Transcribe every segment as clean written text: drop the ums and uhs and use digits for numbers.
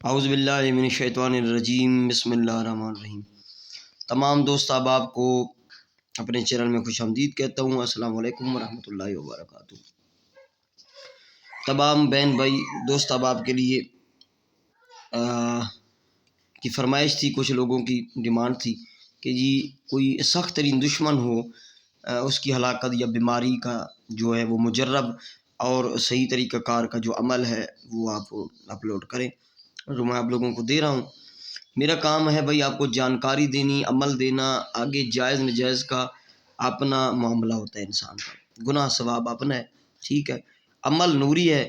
اعوذ باللہ من الشیطان الرجیم، بسم اللہ الرحمن الرحیم۔ تمام دوست احباب کو اپنے چینل میں خوش آمدید کہتا ہوں۔ السلام علیکم ورحمۃ اللہ وبرکاتہ۔ تمام بہن بھائی دوست احباب کے لیے کی فرمائش تھی، کچھ لوگوں کی ڈیمانڈ تھی کہ جی کوئی سخت ترین دشمن ہو، اس کی ہلاکت یا بیماری کا جو ہے وہ مجرب اور صحیح طریقہ کار کا جو عمل ہے وہ آپ اپلوڈ کریں، جو میں آپ لوگوں کو دے رہا ہوں۔ میرا کام ہے بھائی آپ کو جانکاری دینی، عمل دینا، آگے جائز نجائز کا اپنا معاملہ ہوتا ہے انسان کا، گناہ ثواب اپنا ہے، ٹھیک ہے۔ عمل نوری ہے،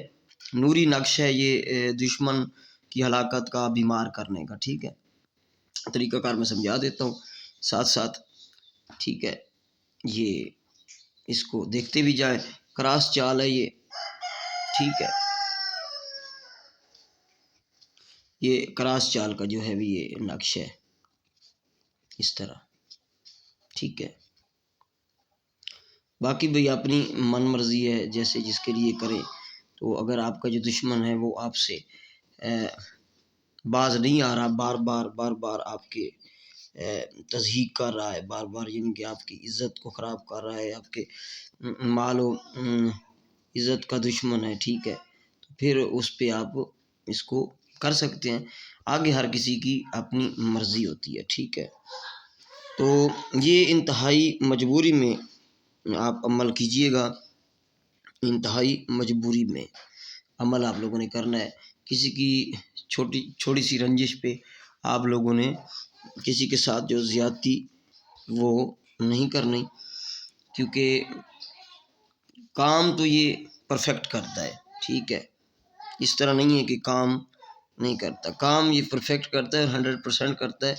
نوری نقش ہے یہ دشمن کی ہلاکت کا، بیمار کرنے کا، ٹھیک ہے۔ طریقہ کار میں سمجھا دیتا ہوں ساتھ ساتھ، ٹھیک ہے۔ یہ اس کو دیکھتے بھی جائیں، کراس چال ہے یہ، ٹھیک ہے۔ یہ کراس چال کا جو ہے بھی یہ نقش ہے اس طرح، ٹھیک ہے۔ باقی بھئی اپنی من مرضی ہے، جیسے جس کے لیے کرے۔ تو اگر آپ کا جو دشمن ہے وہ آپ سے باز نہیں آ رہا، بار بار آپ کے تضحیق کر رہا ہے، بار بار یعنی کہ آپ کی عزت کو خراب کر رہا ہے، آپ کے مال و عزت کا دشمن ہے، ٹھیک ہے، تو پھر اس پہ آپ اس کو کر سکتے ہیں۔ آگے ہر کسی کی اپنی مرضی ہوتی ہے، ٹھیک ہے۔ تو یہ انتہائی مجبوری میں آپ عمل کیجئے گا، انتہائی مجبوری میں عمل آپ لوگوں نے کرنا ہے۔ کسی کی چھوٹی سی رنجش پہ آپ لوگوں نے کسی کے ساتھ جو زیادتی وہ نہیں کرنی، کیونکہ کام تو یہ پرفیکٹ کرتا ہے، ٹھیک ہے۔ اس طرح نہیں ہے کہ کام نہیں کرتا، کام یہ پرفیکٹ کرتا ہے، 100% کرتا ہے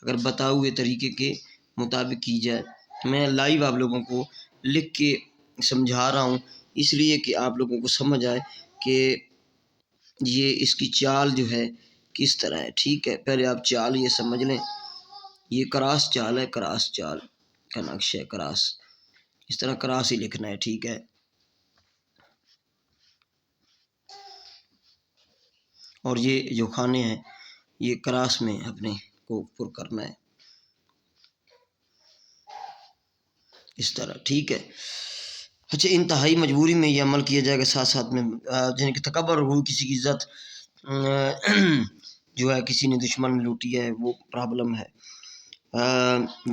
اگر بتائے ہوئے طریقے کے مطابق کی جائے۔ میں لائیو آپ لوگوں کو لکھ کے سمجھا رہا ہوں، اس لیے کہ آپ لوگوں کو سمجھ آئے کہ یہ اس کی چال جو ہے کس طرح ہے، ٹھیک ہے۔ پہلے آپ چال یہ سمجھ لیں، یہ کراس چال ہے، کراس چال کا نقش ہے، کراس، اس طرح کراس ہی لکھنا ہے، ٹھیک ہے۔ اور یہ جو کھانے ہیں یہ کراس میں اپنے کو پر کرنا ہے اس طرح، ٹھیک ہے۔ اچھا، انتہائی مجبوری میں یہ عمل کیا جائے گا، ساتھ ساتھ میں جن کی تکبر ہو، کسی کی عزت جو ہے کسی نے دشمن لوٹی ہے، وہ پرابلم ہے،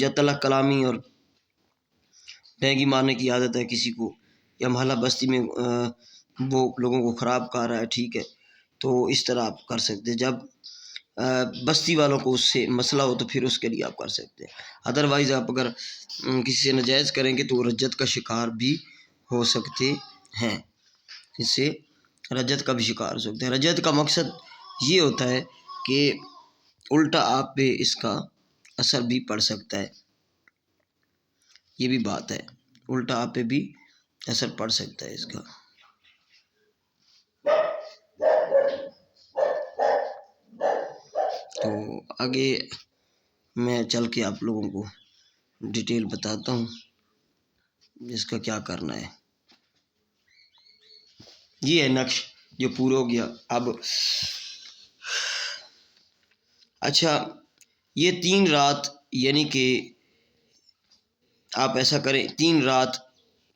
یا تلق کلامی اور ڈینگی مارنے کی عادت ہے کسی کو، یا محلہ بستی میں وہ لوگوں کو خراب کر رہا ہے، ٹھیک ہے، تو اس طرح آپ کر سکتے ہیں۔ جب بستی والوں کو اس سے مسئلہ ہو تو پھر اس کے لیے آپ کر سکتے ہیں۔ ادروائز آپ اگر کسی سے ناجائز کریں گے تو رجت کا شکار بھی ہو سکتے ہیں، اس سے رجت کا بھی شکار ہو سکتے ہیں۔ رجت کا مقصد یہ ہوتا ہے کہ الٹا آپ پہ اس کا اثر بھی پڑ سکتا ہے، یہ بھی بات ہے، الٹا آپ پہ بھی اثر پڑ سکتا ہے اس کا۔ تو آگے میں چل کے آپ لوگوں کو ڈیٹیل بتاتا ہوں اس کا کیا کرنا ہے۔ یہ ہے نقش جو پورا ہو گیا۔ اب اچھا، یہ 3 رات یعنی کہ آپ ایسا کریں، 3 رات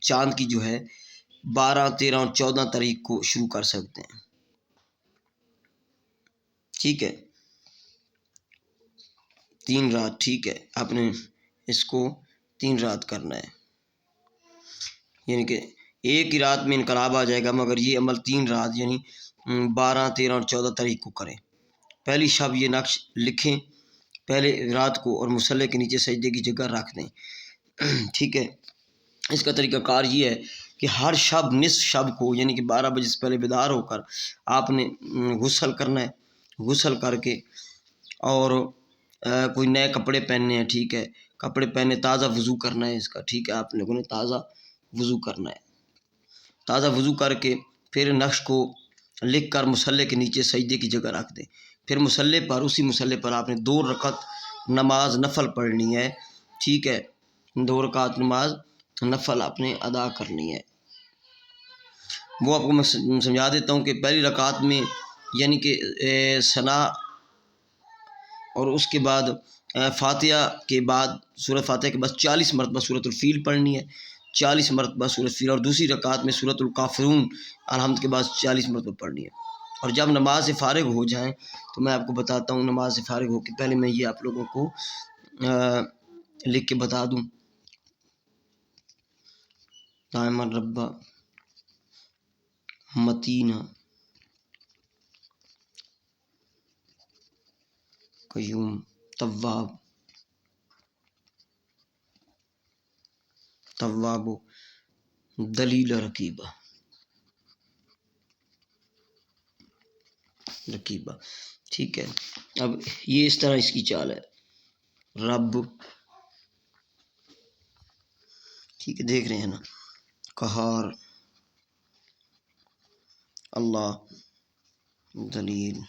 چاند کی جو ہے 12، 13 اور 14 تاریخ کو شروع کر سکتے ہیں، ٹھیک ہے۔ 3 رات، ٹھیک ہے، آپ نے اس کو 3 رات کرنا ہے، یعنی کہ ایک ہی رات میں انقلاب آ جائے گا، مگر یہ عمل 3 رات یعنی 12، 13 اور 14 تاریخ کو کریں۔ پہلی شب یہ نقش لکھیں پہلے رات کو اور مصلے کے نیچے سجدے کی جگہ رکھ دیں، ٹھیک ہے۔ اس کا طریقہ کار یہ ہے کہ ہر شب نصف شب کو یعنی کہ 12 بجے سے پہلے بیدار ہو کر آپ نے غسل کرنا ہے، غسل کر کے اور کوئی نئے کپڑے پہننے ہیں، ٹھیک ہے، کپڑے پہنے، تازہ وضو کرنا ہے اس کا، ٹھیک ہے، آپ لوگوں نے تازہ وضو کرنا ہے۔ تازہ وضو کر کے پھر نقش کو لکھ کر مصلے کے نیچے سجدے کی جگہ رکھ دیں۔ پھر مصلے پر، اسی مصلے پر آپ نے 2 رکعت نماز نفل پڑھنی ہے، ٹھیک ہے، 2 رکعت نماز نفل آپ نے ادا کرنی ہے۔ وہ آپ کو میں سمجھا دیتا ہوں کہ پہلی رکعت میں یعنی کہ ثنا، اور اس کے بعد فاتحہ کے بعد سورۃ فاتحہ کے بعد 40 مرتبہ سورۃ الفیل پڑھنی ہے، 40 مرتبہ سورۃ فیل، اور دوسری رکعت میں سورۃ الکافرون الحمد کے بعد 40 مرتبہ پڑھنی ہے۔ اور جب نماز سے فارغ ہو جائیں تو میں آپ کو بتاتا ہوں، نماز سے فارغ ہو کے پہلے میں یہ آپ لوگوں کو لکھ کے بتا دوں، دائما ربا متینہ قیوم تواب دلیل رقیبہ، ٹھیک ہے۔ اب یہ اس طرح اس کی چال ہے، رب، ٹھیک ہے، دیکھ رہے ہیں نا، قہار، اللہ، دلیل،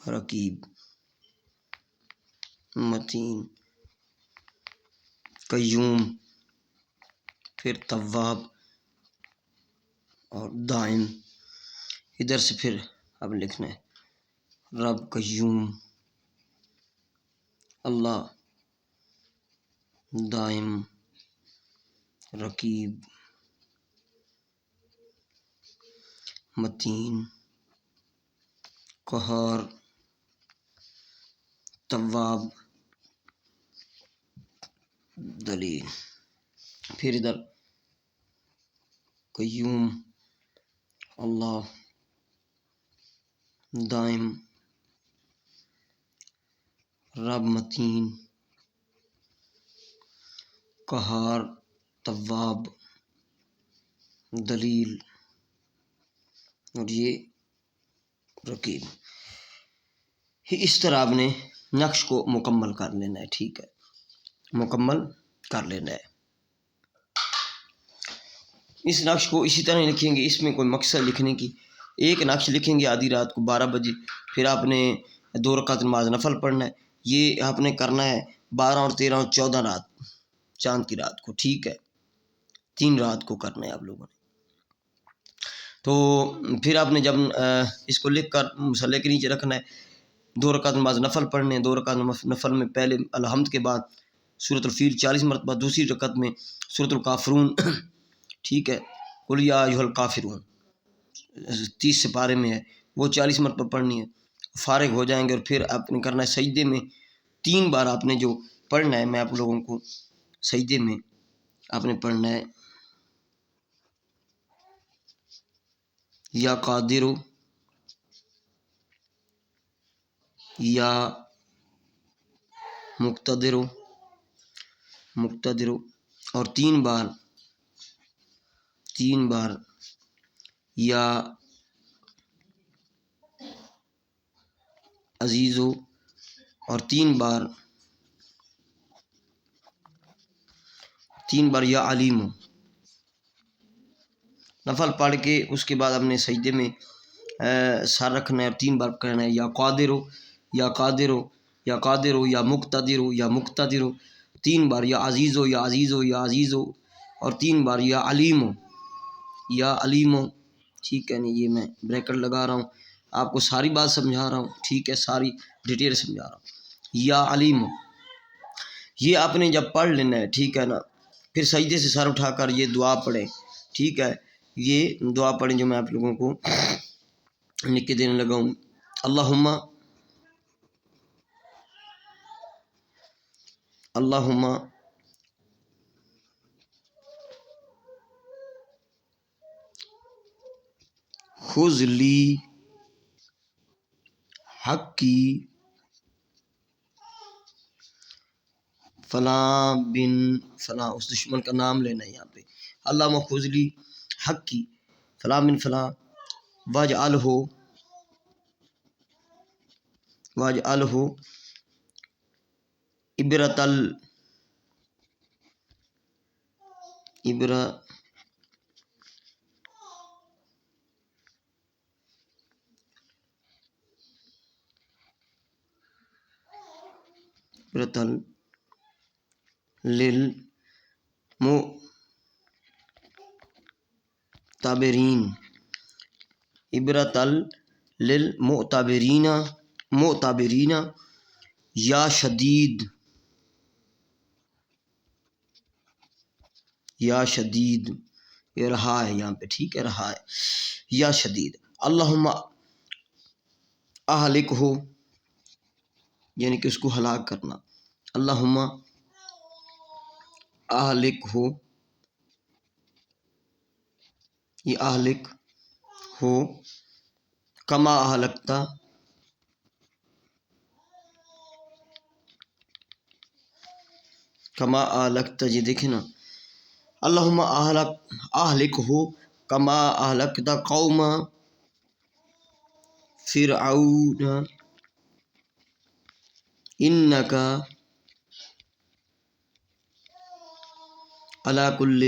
رقیب، متین، قیوم، پھر تواب اور دائم۔ ادھر سے پھر اب لکھنا ہے رب قیوم، اللہ دائم، رقیب، متین، قہار، تواب، دلیل۔ پھر ادھر قیوم، اللہ دائم، رب متین، قہار، تواب، دلیل، اور یہ رقیب۔ اس طرح آپ نے نقش کو مکمل کر لینا ہے، ٹھیک ہے، مکمل کر لینا ہے۔ اس نقش کو اسی طرح لکھیں گے، اس میں کوئی مقصد لکھنے کی، ایک نقش لکھیں گے آدھی رات کو 12 بجے، پھر آپ نے 2 رکعت نماز نفل پڑھنا ہے، یہ آپ نے کرنا ہے 12 اور 13 اور 14 رات، چاند کی رات کو، ٹھیک ہے، 3 رات کو کرنا ہے آپ لوگوں نے۔ تو پھر آپ نے جب اس کو لکھ کر مصلی کے نیچے رکھنا ہے، 2 رکعت نماز نفل پڑھنے ہیں، 2 رکعت نفل میں پہلے الحمد کے بعد سورۃ الفیل 40 مرتبہ، دوسری رکعت میں سورۃ الکافرون، ٹھیک ہے، قل یا ایھا الکافرون 30 سپارے میں ہے، وہ 40 مرتبہ پڑھنی ہے۔ فارغ ہو جائیں گے اور پھر آپ نے کرنا ہے سجدے میں 3 بار آپ نے جو پڑھنا ہے، میں آپ لوگوں کو سجدے میں آپ نے پڑھنا ہے یا قادر، یا مقتدر، اور 3 بار یا عزیزو، اور 3 بار یا علیمو، نفل پڑھ کے اس کے بعد ہم نے سجدے میں سر رکھنا ہے اور 3 بار کہنا ہے یا قادر ہو، یا قادر ہو، یا قادر ہو، یا مقتدر ہو، یا مقتدر ہو، 3 بار یا عزیز ہو، یا عزیز ہو، یا عزیز ہو، اور 3 بار یا علیم ہو، یا علیم ہو، ٹھیک ہے نا، یہ میں بریکٹ لگا رہا ہوں، آپ کو ساری بات سمجھا رہا ہوں، ٹھیک ہے، ساری ڈیٹیل سمجھا رہا ہوں، یا علیم ہو، یہ آپ نے جب پڑھ لینا ہے، ٹھیک ہے نا، پھر سجدے سے سر اٹھا کر یہ دعا پڑھیں، ٹھیک ہے، یہ دعا پڑھیں جو میں آپ لوگوں کو لکھ کے دینے لگا ہوں، اللہم خذ لی حقی فلاں بن فلاں، اس دشمن کا نام لینا ہے یہاں پہ، اللہم خذ لی حقی فلاں بن فلاں واجعلہ عبرۃ للمعتبرین، عبرۃ للمعتبرین معتبرین یا شدید یہ رہا ہے یہاں پہ، ٹھیک ہے، رہا ہے یا شدید. اللہم اہلک ہو یعنی کہ اس کو ہلاک کرنا. اللہم اہلک ہو، یہ اہلک ہو، کما اہلکتا یہ دیکھیں نا، اللہم اہلک ہو کما اہلکتا قوم فرعون انکا علی کل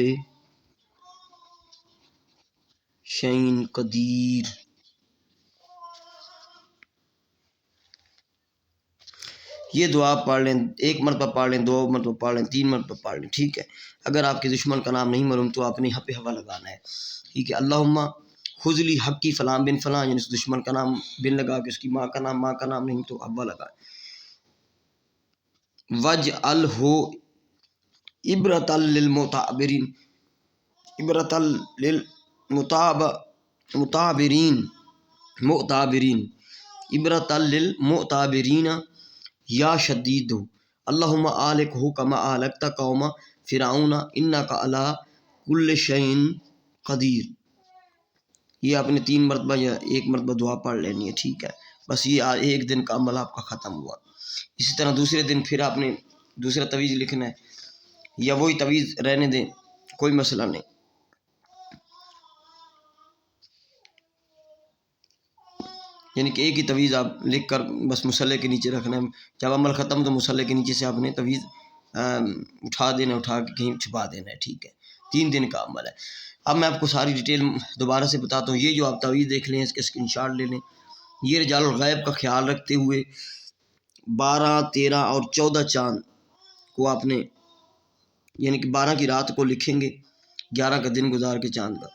شیء قدیر. یہ دعا پڑھ لیں، ایک مرتبہ پڑھ لیں، 2 مرتبہ پڑھ لیں، 3 مرتبہ پڑھ لیں، ٹھیک ہے. اگر آپ کے دشمن کا نام نہیں معلوم تو آپ نے یہاں پہ ہوا لگانا ہے، ٹھیک ہے. اللہم خذ لی حقی فلاں بن فلاں، یعنی اس دشمن کا نام بن لگا کے، اس کی ماں کا نام نہیں تو ہوا لگا. وجعلہ عبرۃ للمتعبرین، عبرۃ للمتعبرین عبرۃ للمعتبرین یا شدید. اللہم اہلک ہو کما اہلکت قوم فرعون انک علی کل شیء قدیر. یہ آپ نے 3 مرتبہ یا 1 مرتبہ دعا پڑھ لینی ہے، ٹھیک ہے. بس یہ ایک دن کا عمل آپ کا ختم ہوا. اسی طرح دوسرے دن پھر آپ نے دوسرا تویز لکھنا ہے، یا وہی تویز رہنے دیں، کوئی مسئلہ نہیں. یعنی کہ ایک ہی تویز آپ لکھ کر بس مصلی کے نیچے رکھنا ہے. جب عمل ختم تو مصلی کے نیچے سے آپ نے تویز اٹھا دینا، اٹھا کے کہیں چھپا دینا ہے، ٹھیک ہے. 3 دن کا عمل ہے. اب میں آپ کو ساری ڈیٹیل دوبارہ سے بتاتا ہوں. یہ جو آپ تویز دیکھ لیں، اس کے اسکرین شاٹ لے لیں. یہ رجال الغیب کا خیال رکھتے ہوئے 12، 13 اور 14 چاند کو آپ نے، یعنی کہ 12 کی رات کو لکھیں گے، 11 کا دن گزار کے چاند کا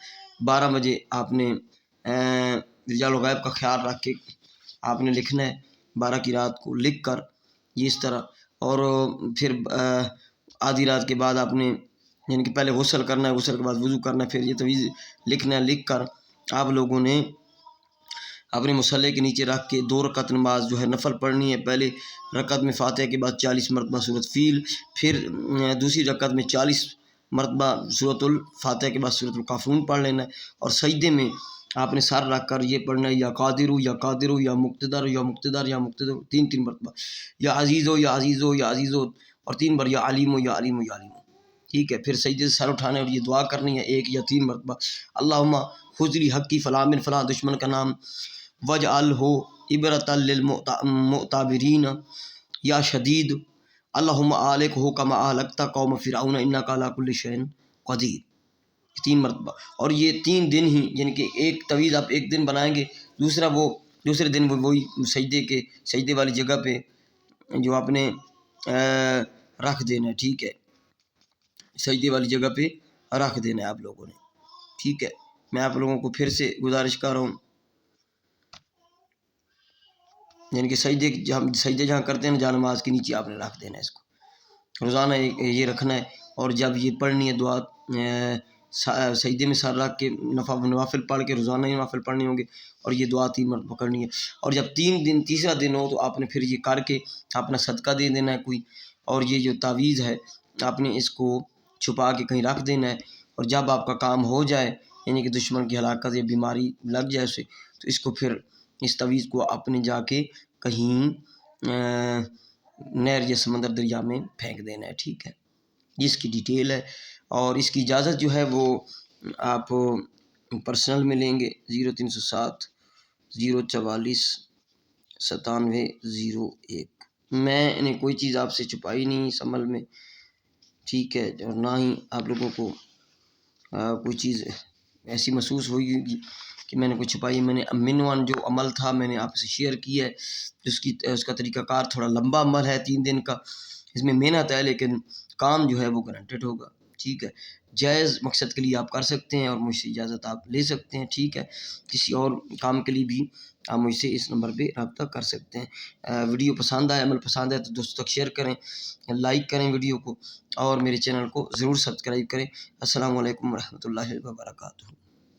12 بجے آپ نے رجال الغیب کا خیال رکھ کے آپ نے لکھنا ہے 12 کی رات کو لکھ کر، یہ اس طرح. اور پھر آدھی رات کے بعد آپ نے، یعنی کہ پہلے غسل کرنا ہے، غسل کے بعد وضو کرنا ہے، پھر یہ تویز لکھنا ہے. لکھ کر آپ لوگوں نے اپنے مصلی کے نیچے رکھ کے 2 رکعت نماز جو ہے نفل پڑھنی ہے. پہلے رکعت میں فاتحہ کے بعد 40 مرتبہ سورۃ فیل، پھر دوسری رکعت میں 40 مرتبہ سورۃ الفاتحہ کے بعد سورۃ الکافرون پڑھ لینا ہے. اور سجدے میں آپ نے سر رکھ کر یہ پڑھنا ہے، یا قادر یا قادر یا مقتدر یا مقتدر یا مقتدر، 3 مرتبہ، یا عزیز یا عزیز یا عزیز، اور 3 بار یا علیم یا علیم یا علیم، ٹھیک ہے. پھر سجدے سے سر اٹھانا ہے اور یہ دعا کرنی ہے 1 یا 3 مرتبہ. اللہم خذ لی حقی فلاں بن فلاں، دشمن کا نام، وجعلہ عبرۃ للمعتبرین یا شدید. اللہم اہلک ہو کما اہلکت قوم فرعون انک علی کل شیء قدیر، 3 مرتبہ. اور یہ 3 دن ہی، یعنی کہ ایک تویز آپ ایک دن بنائیں گے، دوسرے دن وہی سجدے والی جگہ پہ جو آپ نے رکھ دینا ہے، ٹھیک ہے. سجدے والی جگہ پہ رکھ دینا ہے آپ لوگوں نے، ٹھیک ہے. میں آپ لوگوں کو پھر سے گزارش کر رہا ہوں، یعنی کہ سجدے جہاں کرتے ہیں جہاں نماز کے نیچے آپ نے رکھ دینا ہے، اس کو روزانہ یہ رکھنا ہے. اور جب یہ پڑھنی ہے دعا، سجدے میں سر رکھ کے نوافل پڑھ کے، روزانہ ہی نوافل پڑھنے ہوں گے، اور یہ دعا 3 مرتبہ کرنی ہے. اور جب تیسرا دن ہو تو آپ نے پھر یہ کر کے اپنا صدقہ دے دینا ہے کوئی. اور یہ جو تعویذ ہے آپ نے اس کو چھپا کے کہیں رکھ دینا ہے. اور جب آپ کا کام ہو جائے، یعنی کہ دشمن کی ہلاکت یا بیماری لگ جائے اسے، تو اس کو پھر اس تویز کو اپنے جا کے کہیں نہر یا سمندر دریا میں پھینک دینا ہے، ٹھیک ہے. یہ اس کی ڈیٹیل ہے. اور اس کی اجازت جو ہے وہ آپ پرسنل میں لیں گے، 0307 044 9701. میں نے کوئی چیز آپ سے چھپائی نہیں اس عمل میں، ٹھیک ہے. اور نہ ہی آپ لوگوں کو کوئی چیز ایسی محسوس ہوئی ہوگی کہ میں نے کوئی چھپائی. میں نے منوان جو عمل تھا میں نے آپ سے شیئر کیا ہے. اس کا طریقہ کار تھوڑا لمبا عمل ہے، 3 دن کا، اس میں محنت ہے، لیکن کام جو ہے وہ گارنٹیڈ ہوگا. ٹھیک ہے، جائز مقصد کے لیے آپ کر سکتے ہیں اور مجھ سے اجازت آپ لے سکتے ہیں، ٹھیک ہے، کسی اور کام کے لیے بھی آپ مجھ سے اس نمبر پہ رابطہ کر سکتے ہیں۔ ویڈیو پسند آئے، عمل پسند ہے تو دوستوں تک شیئر کریں، لائک کریں ویڈیو کو، اور میرے چینل کو ضرور سبسکرائب کریں۔ السلام علیکم ورحمۃ اللہ وبرکاتہ۔